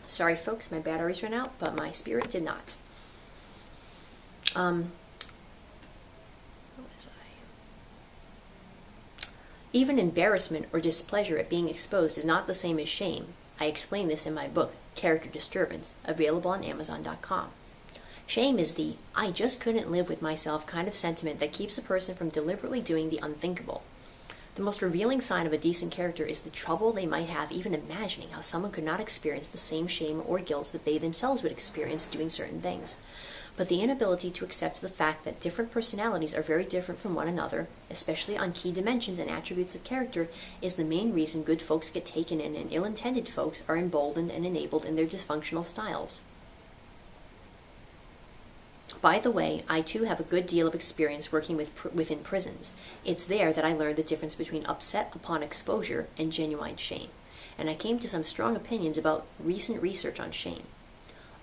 Sorry folks, my batteries ran out, but my spirit did not. What was I? Even embarrassment or displeasure at being exposed is not the same as shame. I explain this in my book, Character Disturbance, available on Amazon.com. Shame is the I just couldn't live with myself kind of sentiment that keeps a person from deliberately doing the unthinkable. The most revealing sign of a decent character is the trouble they might have even imagining how someone could not experience the same shame or guilt that they themselves would experience doing certain things. But the inability to accept the fact that different personalities are very different from one another, especially on key dimensions and attributes of character, is the main reason good folks get taken in and ill-intended folks are emboldened and enabled in their dysfunctional styles. By the way, I too have a good deal of experience working within prisons. It's there that I learned the difference between upset upon exposure and genuine shame. And I came to some strong opinions about recent research on shame.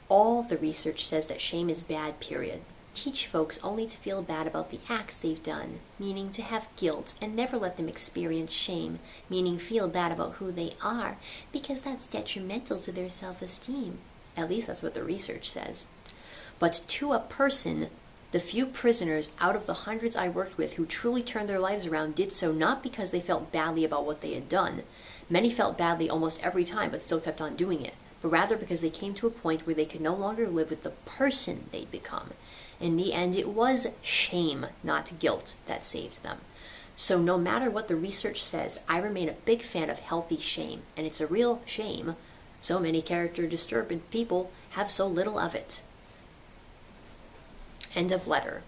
All the research says that shame is bad, period. Teach folks only to feel bad about the acts they've done, meaning to have guilt, and never let them experience shame, meaning feel bad about who they are, because that's detrimental to their self-esteem. At least that's what the research says. But to a person, the few prisoners out of the hundreds I worked with who truly turned their lives around did so not because they felt badly about what they had done. Many felt badly almost every time but still kept on doing it, but rather because they came to a point where they could no longer live with the person they'd become. In the end, it was shame, not guilt, that saved them. So no matter what the research says, I remain a big fan of healthy shame, and it's a real shame so many character-disturbed people have so little of it. End of letter.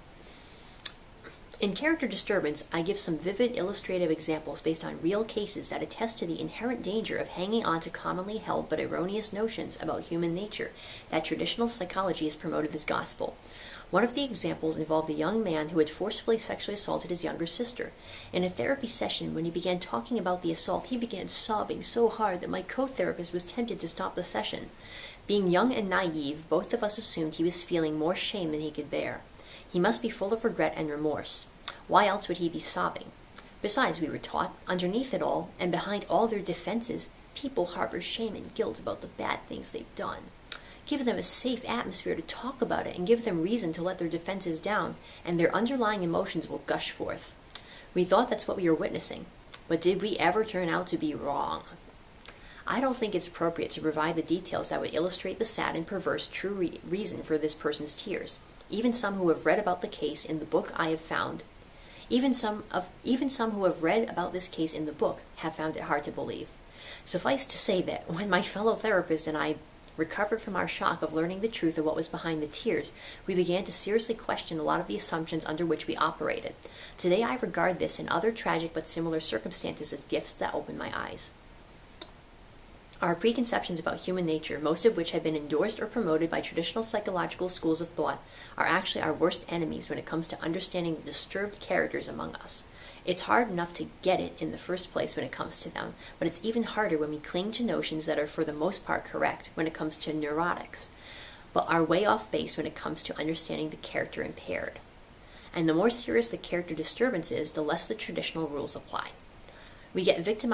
In Character Disturbance, I give some vivid illustrative examples based on real cases that attest to the inherent danger of hanging on to commonly held but erroneous notions about human nature that traditional psychology has promoted as gospel. One of the examples involved a young man who had forcefully sexually assaulted his younger sister. In a therapy session, when he began talking about the assault, he began sobbing so hard that my co-therapist was tempted to stop the session. Being young and naive, both of us assumed he was feeling more shame than he could bear. He must be full of regret and remorse. Why else would he be sobbing? Besides, we were taught, underneath it all, and behind all their defenses, people harbor shame and guilt about the bad things they've done. Give them a safe atmosphere to talk about it and give them reason to let their defenses down, and their underlying emotions will gush forth. We thought that's what we were witnessing, but did we ever turn out to be wrong? I don't think it's appropriate to provide the details that would illustrate the sad and perverse true reason for this person's tears. Even some who have read about the case in the book I have found, even some who have read about this case in the book have found it hard to believe. Suffice to say that when my fellow therapist and I recovered from our shock of learning the truth of what was behind the tears, we began to seriously question a lot of the assumptions under which we operated. Today I regard this and other tragic but similar circumstances as gifts that opened my eyes. Our preconceptions about human nature, most of which have been endorsed or promoted by traditional psychological schools of thought, are actually our worst enemies when it comes to understanding the disturbed characters among us. It's hard enough to get it in the first place when it comes to them, but it's even harder when we cling to notions that are for the most part correct when it comes to neurotics, but are way off base when it comes to understanding the character impaired. And the more serious the character disturbance is, the less the traditional rules apply. We get victimized